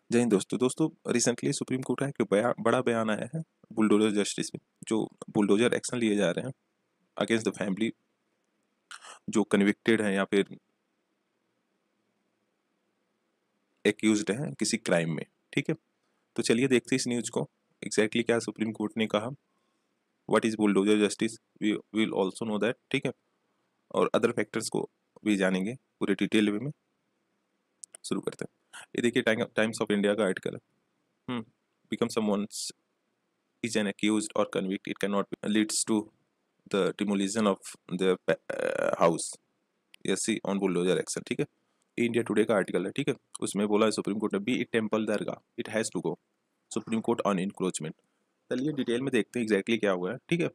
जय हिंद दोस्तों। Recently supreme court का एक बड़ा बयान आया है बुलडोजर जस्टिस में। जो बुलडोजर एक्शन लिए जा रहे हैं अगेंस्ट द फैमिली जो कन्विक्टेड है या फिर एक्यूज्ड है किसी क्राइम में। ठीक है, तो चलिए देखते हैं इस न्यूज को एग्जैक्टली क्या सुप्रीम कोर्ट ने कहा। What is bulldozer justice, we will also know that. ठीक है, और अदर फैक्टर्स को भी जानेंगे पूरे डिटेल में। शुरू करते हैं। ये देखिए टाइम्स ऑफ इंडिया का आर्टिकल है। Become someone's is an accused or convict, it cannot be, leads to the demolition of the house. Yes, see on bulldozer action। ठीक है, इंडिया टुडे का आर्टिकल है। ठीक है, उसमें बोला है सुप्रीम कोर्ट ने be it temple dargah it has to go. Supreme Court on encroachment. चलिए डिटेल में देखते हैं एग्जैक्टली क्या हुआ है। ठीक है,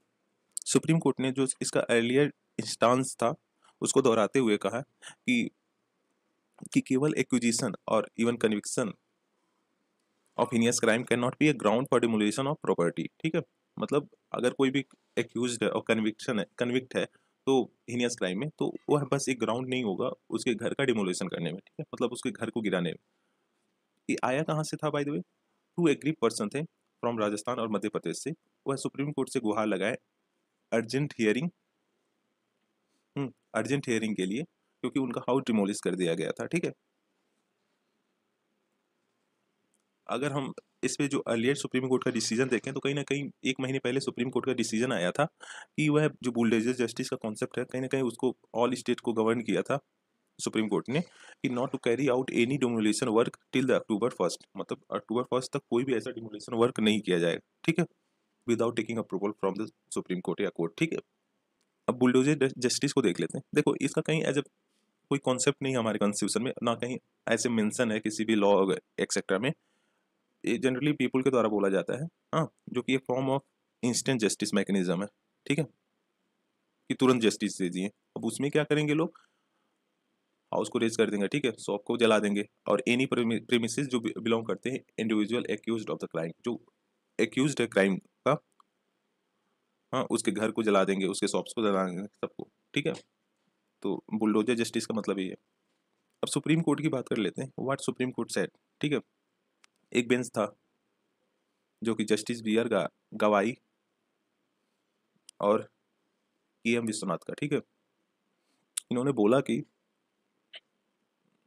सुप्रीम कोर्ट ने जो इसका अर्लियर इंस्टांस था उसको दोहराते हुए कहा कि केवल एक्विजिशन और even conviction of heinous crime can not B A ground for demolition of property. ठीक है, मतलब अगर कोई भी एक्यूज्ड है और कन्विक्ट है तो हिनियस क्राइम में, तो वह बस एक ग्राउंड नहीं होगा उसके घर का डिमोलिशन करने में। ठीक है, मतलब उसके घर को गिराने में। ये आया कहाँ से था by the way? Two agree person थे फ्रॉम राजस्थान और मध्य प्रदेश से। वह सुप्रीम कोर्ट से गुहार लगाए अर्जेंट हियरिंग, अर्जेंट हियरिंग के लिए, क्योंकि उनका हाउस डिमोलिश कर दिया गया था। ठीक है, अगर हम इस पे जो अर्लियर सुप्रीम कोर्ट का डिसीजन देखें तो कहीं ना कहीं 1 महीने पहले सुप्रीम कोर्ट का डिसीजन आया था कि वह जो बुलडोजर जस्टिस का कॉन्सेप्ट है कहीं ना कहीं उसको ऑल स्टेट को गवर्न किया था सुप्रीम कोर्ट ने कि not to carry out any demolition work till the October 1, मतलब अक्टूबर 1 तक कोई भी ऐसा डिमोलिशन वर्क नहीं किया जाएगा। ठीक है, without taking approval from the supreme court या कोर्ट। ठीक है, अब बुलडोजर जस्टिस को देख लेते हैं। देखो, इसका कहीं एज ए कोई कॉन्सेप्ट नहीं है हमारे कॉन्स्टिट्यूशन में, ना कहीं ऐसे मेंशन है किसी भी लॉ एक्सेट्रा में। ये जनरली पीपल के द्वारा बोला जाता है, हाँ, जो कि एक form of instant justice mechanism है। ठीक है, कि तुरंत जस्टिस दे दिए। अब उसमें क्या करेंगे लोग? हाउस को रेज कर देंगे। ठीक है, शॉप को जला देंगे और एनी प्रेमिसेस जो बिलोंग करते हैं individual accused of the crime, जो एक्यूज्ड है क्राइम का, हाँ, उसके घर को जला देंगे, उसके शॉप्स को जला देंगे, सबको। ठीक है, तो बुलडोजर जस्टिस का मतलब ये है। अब सुप्रीम कोर्ट की बात कर लेते हैं। What supreme court said. ठीक है, एक बेंच था जो कि जस्टिस बी आर गवाई और के एम विश्वनाथ का। ठीक है, इन्होंने बोला कि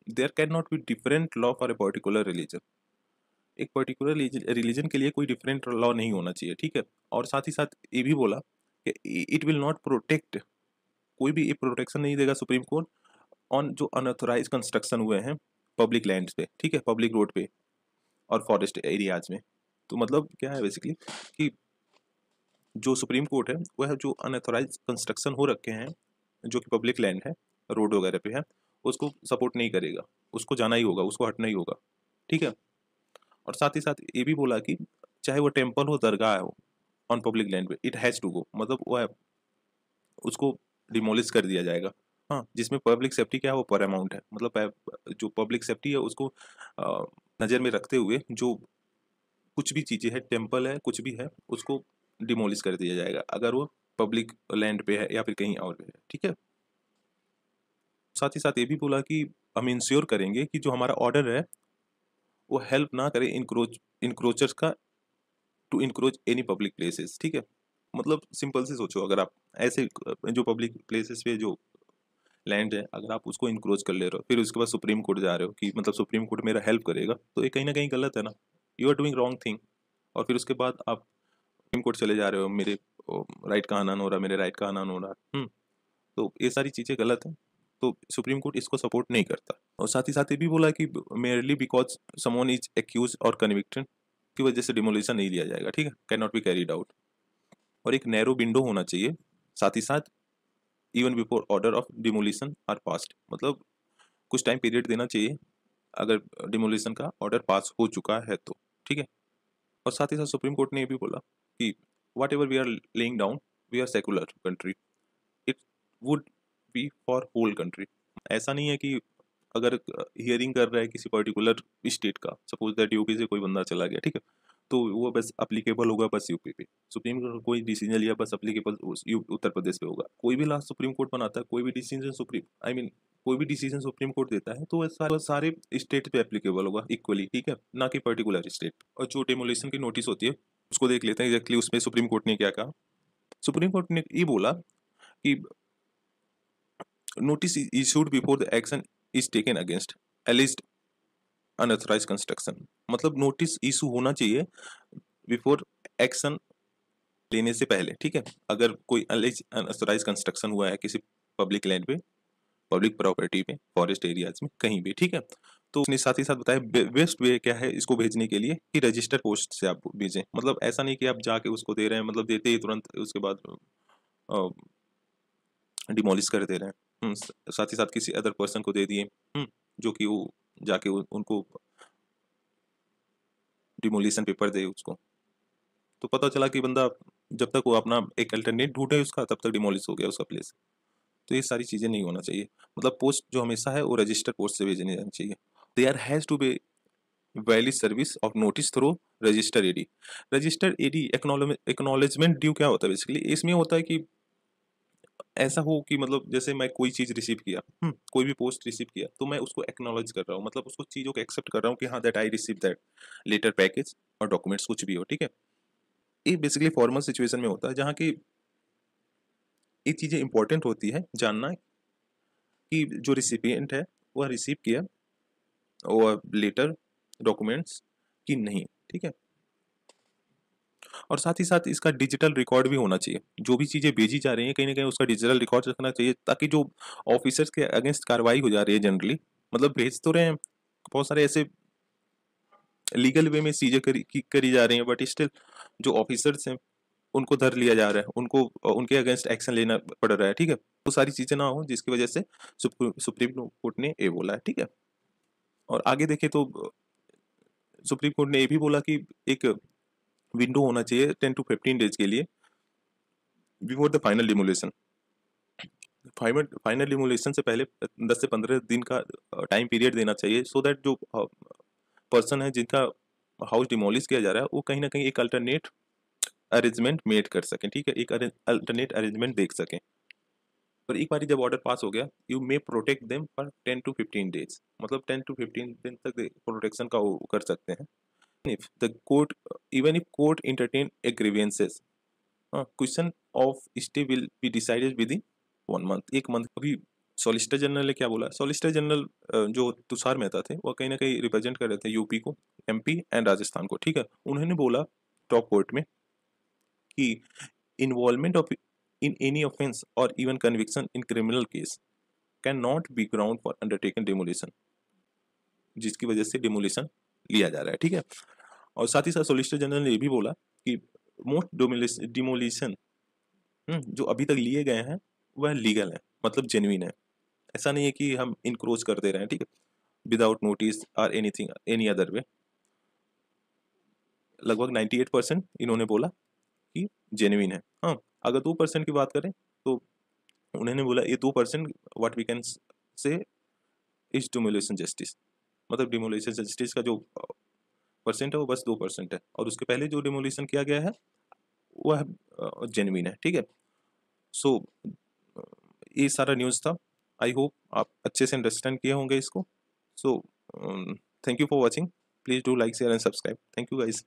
there can not be different law for a particular religion. एक पर्टिकुलर रिलीजन के लिए कोई डिफरेंट लॉ नहीं होना चाहिए। ठीक है, और साथ ही साथ ये भी बोला कि इट विल नॉट प्रोटेक्ट, कोई भी प्रोटेक्शन नहीं देगा सुप्रीम कोर्ट ऑन जो अनऑथोराइज कंस्ट्रक्शन हुए हैं पब्लिक लैंड्स पे। ठीक है, पब्लिक रोड पे और फॉरेस्ट एरियाज में। तो मतलब क्या है बेसिकली कि जो सुप्रीम कोर्ट है वह जो अनऑथोराइज कंस्ट्रक्शन हो रखे हैं जो कि पब्लिक लैंड है, रोड वगैरह पे है, उसको सपोर्ट नहीं करेगा, उसको जाना ही होगा, उसको हटना ही होगा। ठीक है, और साथ ही साथ ये भी बोला कि चाहे वो टेम्पल हो, दरगाह हो, ऑन पब्लिक लैंड पे इट हैज़ टू गो, मतलब वो उसको डिमोलिश कर दिया जाएगा। हाँ, जिसमें पब्लिक सेफ्टी क्या है वो पैरामाउंट है, मतलब जो पब्लिक सेफ्टी है उसको नज़र में रखते हुए जो कुछ भी चीज़ें हैं, टेम्पल है, कुछ भी है, उसको डिमोलिश कर दिया जाएगा अगर वो पब्लिक लैंड पे है या फिर कहीं और पे है। ठीक है, साथ ही साथ ये भी बोला कि हम इंश्योर करेंगे कि जो हमारा ऑर्डर है वो हेल्प ना करे इनक्रोचर्स का to encroach any public places. ठीक है, मतलब सिंपल से सोचो, अगर आप ऐसे जो पब्लिक प्लेसेस पे जो लैंड है अगर आप उसको इनक्रोच कर ले रहे हो फिर उसके बाद सुप्रीम कोर्ट जा रहे हो कि मतलब सुप्रीम कोर्ट मेरा हेल्प करेगा, तो ये कहीं ना कहीं गलत है ना। You are doing wrong thing. और फिर उसके बाद आप सुप्रीम कोर्ट चले जा रहे हो, मेरे राइट का हनन हो रहा, मेरे राइट का हनन हो रहा। तो ये सारी चीज़ें गलत हैं, तो सुप्रीम कोर्ट इसको सपोर्ट नहीं करता। और साथ ही साथ ये भी बोला कि merely because someone is accuse और कन्विक्टेड की वजह से डिमोलिशन नहीं लिया जाएगा। ठीक है, can not be carried out, और एक नैरो विंडो होना चाहिए। साथ ही साथ even before order of demolition are passed, मतलब कुछ टाइम पीरियड देना चाहिए अगर डिमोलिशन का ऑर्डर पास हो चुका है तो। ठीक है, और साथ ही साथ सुप्रीम कोर्ट ने ये भी बोला कि whatever we are laying down, we are secular country, it would be for whole country. ऐसा नहीं है कि अगर हियरिंग कर रहा है किसी पर्टिकुलर स्टेट का, सपोज दैट यूपी से कोई बंदा चला गया, ठीक है, तो वो बस अप्लीकेबल होगा बस यूपी पे। सुप्रीम कोर्ट का कोई डिसीजन लिया बस अप्लीकेबल उत्तर प्रदेश पे होगा। कोई भी लॉ सुप्रीम कोर्ट बनाता है, कोई भी डिसीजन कोई भी डिसीजन सुप्रीम कोर्ट देता है तो वो सारे स्टेट पे एप्लीकेबल होगा इक्वली, ठीक है, ना कि पर्टिकुलर स्टेट। और जो डेमोलिशन की नोटिस होती है उसको देख लेते हैं एग्जैक्टली उसमें सुप्रीम कोर्ट ने क्या कहा। सुप्रीम कोर्ट ने ये बोला कि notice issued before the action is taken against alleged unauthorised construction. मतलब नोटिस इशू होना चाहिए बिफोर एक्शन लेने से पहले, ठीक है। अगर कोई अनऑथराइज्ड कंस्ट्रक्शन हुआ है किसी पब्लिक लैंड पे, पब्लिक प्रॉपर्टी पे, फॉरेस्ट एरियाज में, कहीं भी, ठीक है, तो उसने साथ ही साथ बताया बेस्ट वे क्या है इसको भेजने के लिए कि रजिस्टर पोस्ट से आप भेजें। मतलब ऐसा नहीं कि आप जाके उसको दे रहे हैं, मतलब देते ही तुरंत उसके बाद डिमोलिश कर दे रहे हैं। साथ ही साथ किसी अदर पर्सन को दे दिए, जो कि वो जाके उनको डिमोलिशन पेपर दे उसको, तो पता चला कि बंदा जब तक वो अपना एक अल्टरनेट ढूंढे उसका, तब तक डिमोलिश हो गया उसका प्लेस। तो ये सारी चीज़ें नहीं होना चाहिए। मतलब पोस्ट जो हमेशा है वो रजिस्टर पोस्ट से भेजनी जानी चाहिए। There has to be valid service of notice through register AD. Register AD acknowledgement due क्या होता है बेसिकली, इसमें होता है कि ऐसा हो कि मतलब जैसे मैं कोई चीज़ रिसीव किया, कोई भी पोस्ट रिसीव किया, तो मैं उसको एक्नॉलेज कर रहा हूँ, मतलब उसको चीज़ों को एक्सेप्ट कर रहा हूँ कि हाँ that I receive that letter package और डॉक्यूमेंट्स कुछ भी हो, ठीक है। ये बेसिकली फॉर्मल सिचुएशन में होता है जहाँ की ये चीज़ें इंपॉर्टेंट होती है जानना कि जो रिसिपिएंट है वह रिसीव किया और लेटर डॉक्यूमेंट्स की नहीं, ठीक है। और साथ ही साथ इसका डिजिटल रिकॉर्ड भी होना चाहिए। जो भी चीज़ें भेजी जा रही हैं कहीं ना कहीं उसका डिजिटल रिकॉर्ड रखना चाहिए, ताकि जो ऑफिसर्स के अगेंस्ट कार्रवाई हो जा रही है जनरली, मतलब भेज तो रहे हैं बहुत सारे ऐसे लीगल वे में चीज़ें करी जा रही हैं, बट स्टिल जो ऑफिसर्स हैं उनको धर लिया जा रहा है, उनको उनके अगेंस्ट एक्शन लेना पड़ रहा है, ठीक है। वो सारी चीज़ें ना हो जिसकी वजह से सुप्रीम कोर्ट ने ये बोला है, ठीक है। और आगे देखें तो सुप्रीम कोर्ट ने ये भी बोला कि एक विंडो होना चाहिए 10 to 15 डेज के लिए before the final demolition. Final demolition से पहले 10 से 15 दिन का टाइम पीरियड देना चाहिए, सो दैट जो पर्सन है जिनका हाउस डिमोलिश किया जा रहा है वो कहीं ना कहीं एक अल्टरनेट अरेंजमेंट मेड कर सकें, ठीक है, एक अल्टरनेट अरेंजमेंट देख सकें। पर एक बार जब ऑर्डर पास हो गया, you may protect them for 10 to 15 days, मतलब 10 to 15 दिन तक प्रोटेक्शन का वो कर सकते हैं। If the court even if court entertain a grievances, question of stay will be decided with in 1 month, 1 month. अभी सॉलिसिटर जनरल ने क्या बोला, सॉलिसिटर जनरल जो तुषार मेहता थे वो कहीं ना कहीं रिप्रेजेंट कर रहे थे यूपी को, एमपी एंड राजस्थान को, ठीक है। उन्होंने बोला टॉप कोर्ट में कि involvement of in any offence और even conviction in criminal case can not be ground for undertaken demolition, जिसकी वजह से डिमोलिशन लिया जा रहा है, ठीक है। और साथ ही साथ सॉलिसिटर जनरल ने ये भी बोला कि मोस्ट डिमोलिशन जो अभी तक लिए गए हैं वह लीगल है, मतलब जेन्युइन है। ऐसा नहीं है कि हम इनक्रोच कर दे रहे हैं, ठीक है, विदाउट नोटिस और एनीथिंग एनी अदर वे। लगभग 98% इन्होंने बोला कि जेन्युइन है। हाँ, अगर 2% की बात करें तो उन्होंने बोला ये 2% what we can say is demolition justice, मतलब डिमोलिशन जस्टिस का जो परसेंट है वो बस 2% है, और उसके पहले जो डिमोलिशन किया गया है वह जेन्युइन है, ठीक है। सो ये सारा न्यूज़ था। आई होप आप अच्छे से अंडरस्टैंड किए होंगे इसको। So thank you for watching, please do like share and subscribe. Thank you guys.